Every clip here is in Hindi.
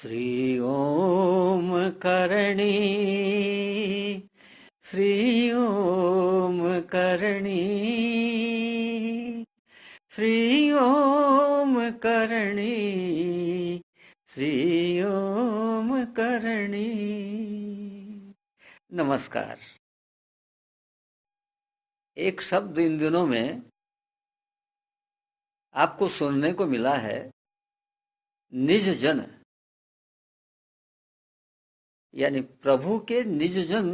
श्री ओम करणी, श्री ओम करणी, श्री ओम करणी, श्री ओम करणी। नमस्कार। एक शब्द इन दिनों में आपको सुनने को मिला है, निज जन। यानी प्रभु के निज जन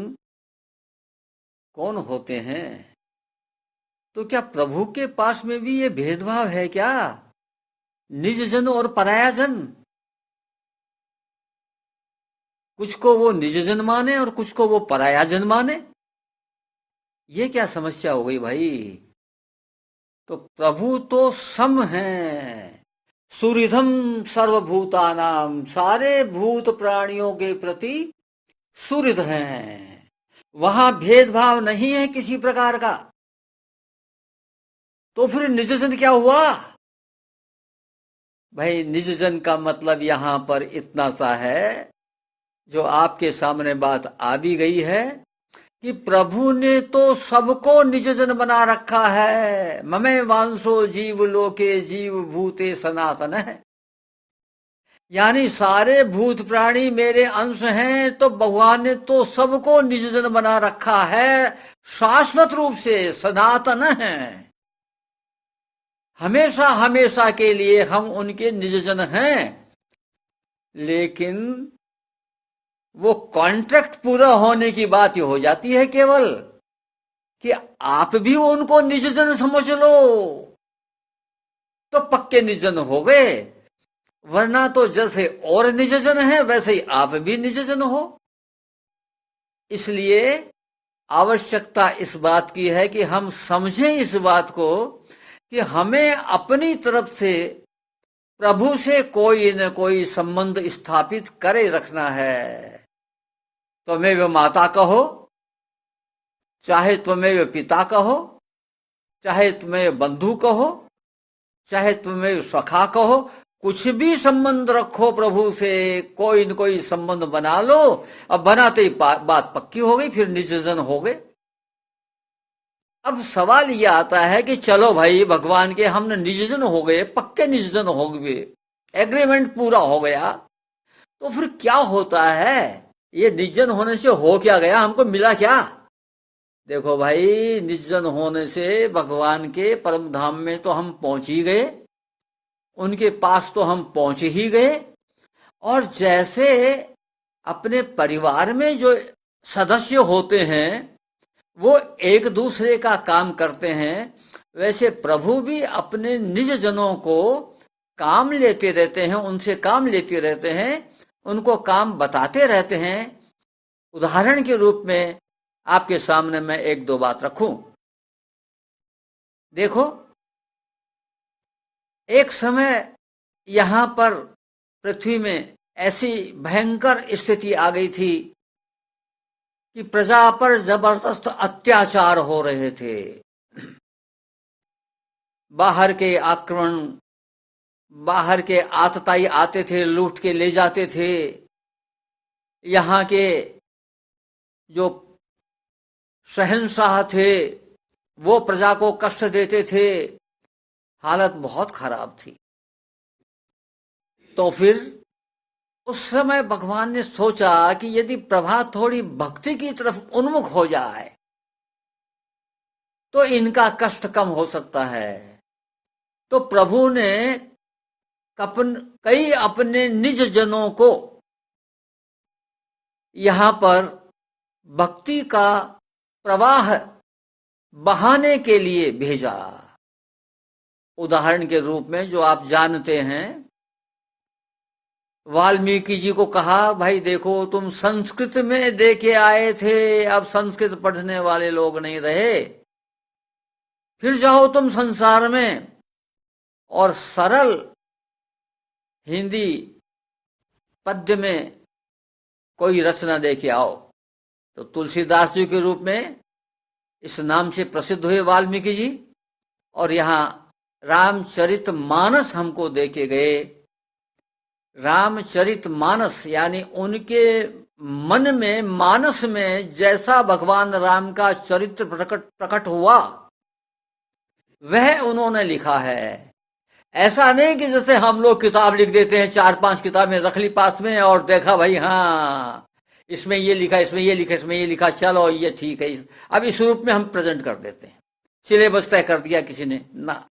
कौन होते हैं? तो क्या प्रभु के पास में भी ये भेदभाव है क्या, निज जन और पराया जन? कुछ को वो निज जन माने और कुछ को वो पराया जन माने। ये क्या समस्या हो गई भाई? तो प्रभु तो सम है, सुहृदम सर्वभूतानाम, सारे भूत प्राणियों के प्रति सुहृद हैं। वहां भेदभाव नहीं है किसी प्रकार का। तो फिर निज जन क्या हुआ भाई? निज जन का मतलब यहां पर इतना सा है, जो आपके सामने बात आ भी गई है कि प्रभु ने तो सबको निज जन बना रखा है। ममे वांसो जीव लोके जीव भूते सनातन है। यानी सारे भूत प्राणी मेरे अंश हैं। तो भगवान ने तो सबको निज जन बना रखा है, शाश्वत रूप से सनातन है। हमेशा हमेशा के लिए हम उनके निज जन हैं। लेकिन वो कॉन्ट्रैक्ट पूरा होने की बात हो जाती है केवल कि आप भी उनको निज जन समझ लो, तो पक्के निज जन हो गए। वरना तो जैसे और निज जन है वैसे ही आप भी निज जन हो। इसलिए आवश्यकता इस बात की है कि हम समझें इस बात को कि हमें अपनी तरफ से प्रभु से कोई न कोई संबंध स्थापित करे रखना है। त्वमेव माता कहो, चाहे त्वमेव पिता कहो, चाहे तुम्हें बंधु कहो, चाहे तुम्हें सखा कहो, कुछ भी संबंध रखो प्रभु से, कोई न कोई संबंध बना लो। अब बनाते ही बात पक्की हो गई, फिर निज जन हो गए। अब सवाल यह आता है कि चलो भाई, भगवान के हम निज जन हो गए, पक्के निज जन हो गए, एग्रीमेंट पूरा हो गया, तो फिर क्या होता है? ये निज जन होने से हो क्या गया, हमको मिला क्या? देखो भाई, निज जन होने से भगवान के परम धाम में तो हम पहुंच ही गए, उनके पास तो हम पहुंच ही गए। और जैसे अपने परिवार में जो सदस्य होते हैं वो एक दूसरे का काम करते हैं, वैसे प्रभु भी अपने निज जनों को काम लेते रहते हैं, उनसे काम लेते रहते हैं, उनको काम बताते रहते हैं। उदाहरण के रूप में आपके सामने मैं एक दो बात रखूं। देखो, एक समय यहां पर पृथ्वी में ऐसी भयंकर स्थिति आ गई थी कि प्रजा पर जबरदस्त अत्याचार हो रहे थे। बाहर के आक्रमण, बाहर के आतताई आते थे, लूट के ले जाते थे। यहाँ के जो शहंशाह थे वो प्रजा को कष्ट देते थे। हालत बहुत खराब थी। तो फिर उस समय भगवान ने सोचा कि यदि प्रभा थोड़ी भक्ति की तरफ उन्मुख हो जाए तो इनका कष्ट कम हो सकता है। तो प्रभु ने कई अपने निज जनों को यहां पर भक्ति का प्रवाह बहाने के लिए भेजा। उदाहरण के रूप में जो आप जानते हैं, वाल्मीकि जी को कहा, भाई देखो तुम संस्कृत में दे के आए थे, अब संस्कृत पढ़ने वाले लोग नहीं रहे, फिर जाओ तुम संसार में और सरल हिंदी पद्य में कोई रचना दे के आओ। तो तुलसीदास जी के रूप में इस नाम से प्रसिद्ध हुए वाल्मीकि जी, और यहाँ रामचरित मानस हमको दे के गए। रामचरित मानस यानी उनके मन में, मानस में जैसा भगवान राम का चरित्र प्रकट हुआ वह उन्होंने लिखा है। ऐसा नहीं कि जैसे हम लोग किताब लिख देते हैं, 4-5 किताबें रख ली पास में और देखा भाई हाँ इसमें ये लिखा, इसमें ये लिखा, इसमें ये लिखा, चलो ये ठीक है, अब इस रूप में हम प्रेजेंट कर देते हैं, सिलेबस तय कर दिया किसी ने ना।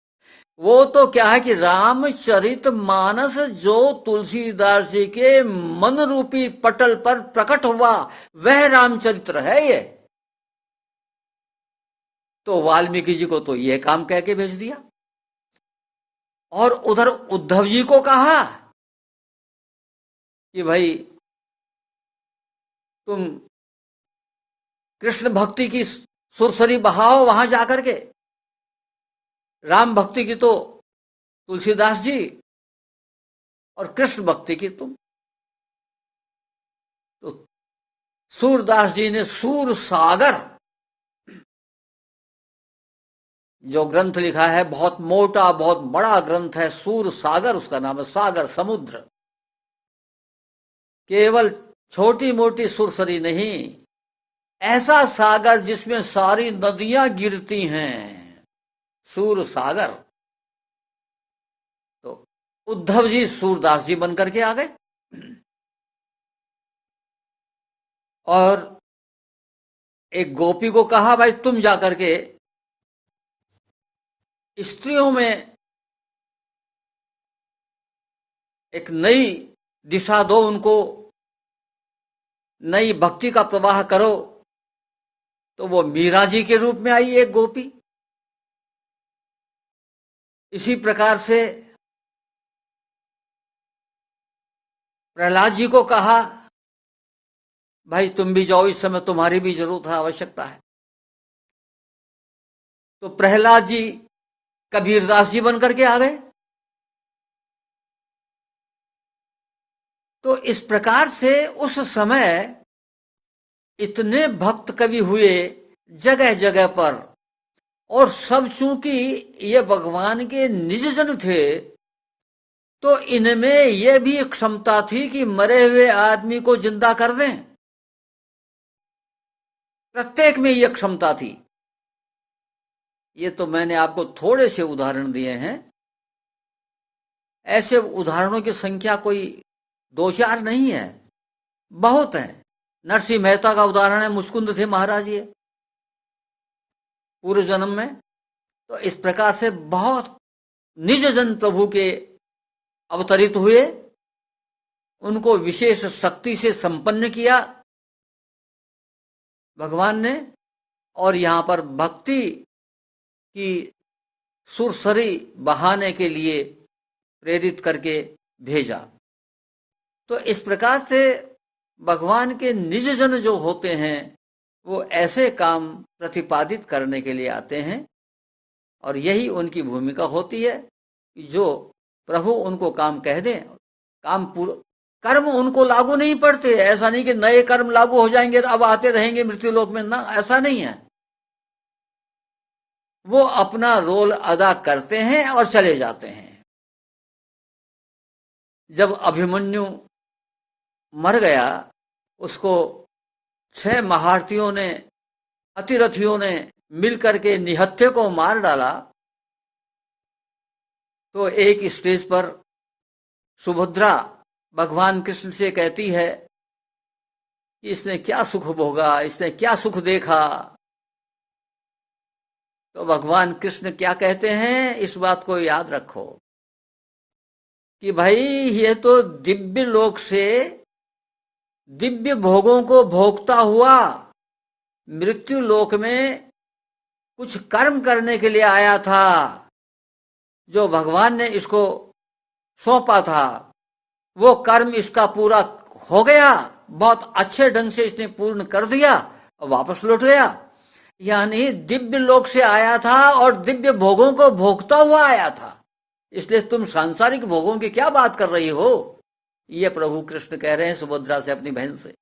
वो तो क्या है कि रामचरित मानस जो तुलसीदास जी के मन रूपी पटल पर प्रकट हुआ वह रामचरित्र है ये। तो वाल्मीकि जी को तो यह काम कह के भेज दिया और उधर उद्धव जी को कहा कि भाई तुम कृष्ण भक्ति की सुरसरी बहाओ वहां जाकर के, राम भक्ति की तो तुलसीदास जी और कृष्ण भक्ति की तुम। तो सूरदास जी ने सूर सागर जो ग्रंथ लिखा है, बहुत मोटा बहुत बड़ा ग्रंथ है, सूर सागर उसका नाम है, सागर समुद्र, केवल छोटी मोटी सुरसरी नहीं, ऐसा सागर जिसमें सारी नदियां गिरती हैं, सूर सागर। तो उद्धव जी सूरदास जी बनकर के आ गए और एक गोपी को कहा भाई तुम जाकर के स्त्रियों में एक नई दिशा दो, उनको नई भक्ति का प्रवाह करो। तो वो मीरा जी के रूप में आई एक गोपी। इसी प्रकार से प्रहलाद जी को कहा भाई तुम भी जाओ, इस समय तुम्हारी भी जरूरत है, आवश्यकता है। तो प्रहलाद जी कबीरदास जी बनकर के आ गए। तो इस प्रकार से उस समय इतने भक्त कवि हुए जगह जगह पर, और सब चूंकि ये भगवान के निज जन थे तो इनमें यह भी क्षमता थी कि मरे हुए आदमी को जिंदा कर दें। प्रत्येक में यह क्षमता थी। ये तो मैंने आपको थोड़े से उदाहरण दिए हैं, ऐसे उदाहरणों की संख्या कोई 2-4 नहीं है, बहुत है। नरसिंह मेहता का उदाहरण है, मुचकुंद थे महाराज ये पूर्व जन्म में। तो इस प्रकार से बहुत निज जन प्रभु के अवतरित हुए, उनको विशेष शक्ति से संपन्न किया भगवान ने, और यहां पर भक्ति की सुरसरी बहाने के लिए प्रेरित करके भेजा। तो इस प्रकार से भगवान के निज जन जो होते हैं वो ऐसे काम प्रतिपादित करने के लिए आते हैं, और यही उनकी भूमिका होती है कि जो प्रभु उनको काम कह दें, काम पूरा, कर्म उनको लागू नहीं पड़ते। ऐसा नहीं कि नए कर्म लागू हो जाएंगे अब आते रहेंगे मृत्यु लोक में, ना, ऐसा नहीं है। वो अपना रोल अदा करते हैं और चले जाते हैं। जब अभिमन्यु मर गया, उसको 6 महारथियों ने, अतिरथियों ने मिलकर के निहत्थे को मार डाला। तो एक स्टेज पर सुभद्रा भगवान कृष्ण से कहती है कि इसने क्या सुख भोगा, इसने क्या सुख देखा। तो भगवान कृष्ण क्या कहते हैं, इस बात को याद रखो कि भाई ये तो दिव्य लोक से दिव्य भोगों को भोगता हुआ मृत्यु लोक में कुछ कर्म करने के लिए आया था, जो भगवान ने इसको सौंपा था। वो कर्म इसका पूरा हो गया, बहुत अच्छे ढंग से इसने पूर्ण कर दिया और वापस लौट गया। यानी दिव्य लोक से आया था और दिव्य भोगों को भोगता हुआ आया था, इसलिए तुम सांसारिक भोगों की क्या बात कर रही हो, ये प्रभु कृष्ण कह रहे हैं सुभद्रा से, अपनी बहन से।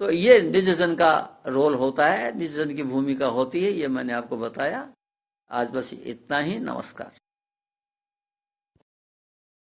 तो ये निज जन का रोल होता है, निज जन की भूमिका होती है, ये मैंने आपको बताया। आज बस इतना ही, नमस्कार।